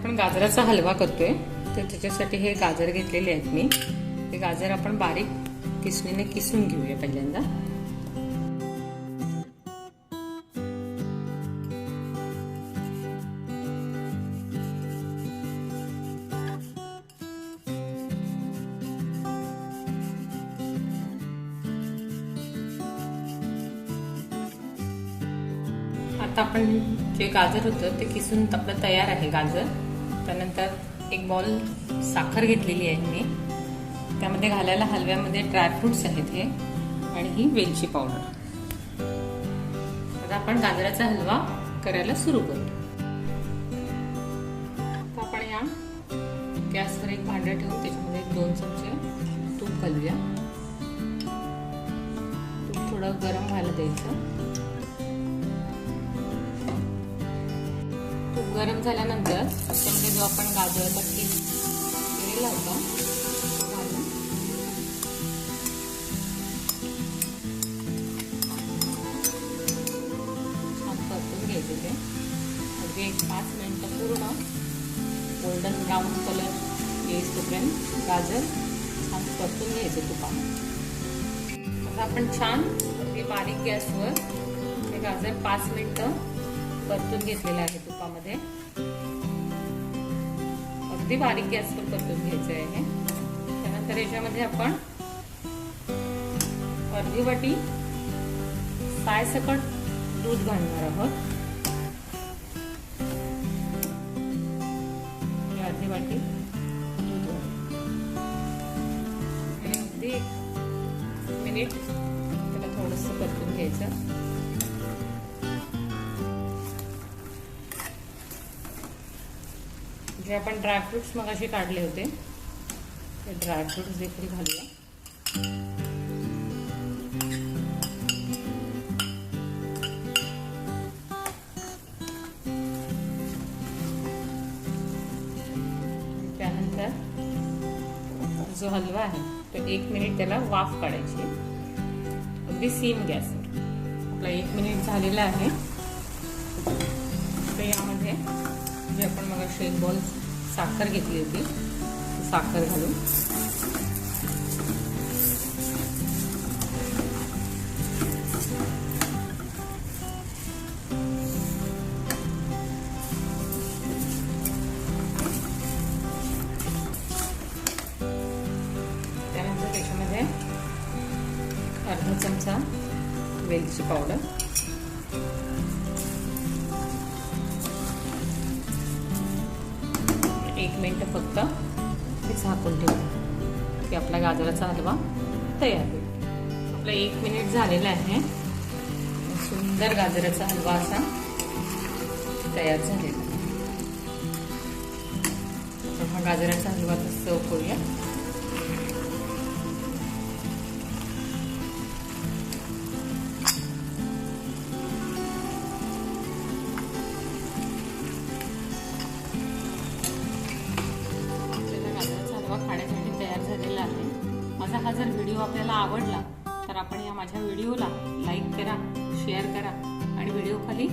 आपण गाजराचा हलवा करतोय, तर त्याच्यासाठी हे गाजर घेतलेले आहेत मी. हे गाजर आपण बारीक किसणीने किसून घेऊया पहिल्यांदा. आता आपण जे गाजर होतं ते किसून आपलं तयार आहे गाजर. त्यानंतर एक बॉल साखर घेतलेली आहे मी. त्यामध्ये घालायला हलव्यामध्ये ड्रायफ्रुट्स आहेत हे, आणि ही वेलची पावडर. आता आपण गाजराचा हलवा करायला सुरू करू. आता आपण या गॅसवर एक भांडं ठेवून त्याच्यामध्ये 2 चमचे तूप घालूया. तूप थोडं गरम व्हायला द्यायचं. तूप गरम झाल्यानंतर त्यामध्ये जो आपण गाजराचा किस केलेला होता घालून छान परतून घ्यायचे ते. अगदी 5 मिनिटं पूर्ण गोल्डन ब्राऊन कलर येईल तोपर्यंत गाजर छान परतून घ्यायचे तुपामध्ये. आता आपण छान अगदी बारीक गॅसवर हे गाजर 5 मिनिटं परतून घेतलेलं आहे तुपामध्ये. अगदी बारीक गॅसवर परतून घ्यायचं आहे. त्यानंतर याच्यामध्ये आपण अर्धी वाटी सायसकट दूध घालणार आहोत. अर्धी वाटी दूध आणि अगदी 1 मिनिट त्याला थोडंसं परतून घ्यायचं. जे आपण ड्रायफ्रुट्स मगाशी काढले होते ते ड्रायफ्रुट्स देखील घालूया. त्यानंतर जो हलवा आहे तो 1 मिनिट त्याला वाफ काढायची अगदी सिम गॅसवर. आपला 1 मिनिट झालेला आहे. तर यामध्ये जे आपण मग एक बॉल साखर घेतली होती साखर घालून त्यानंतर त्याच्यामध्ये अर्धा चमचा वेलची पावडर, 1 मिनिट फक्त हे झाकून ठेवू की आपला गाजराचा हलवा तयार होईल. आपला 1 मिनिट झालेला आहे. सुंदर गाजराचा हलवा असा तयार झालेला. हा गाजराचा हलवा सर्व करूया. खाण्यासाठी तयार झालेला आहे. माझा हा जर व्हिडिओ आपल्याला आवडला तर आपण या माझ्या व्हिडिओला लाईक करा, शेअर करा आणि व्हिडिओ खाली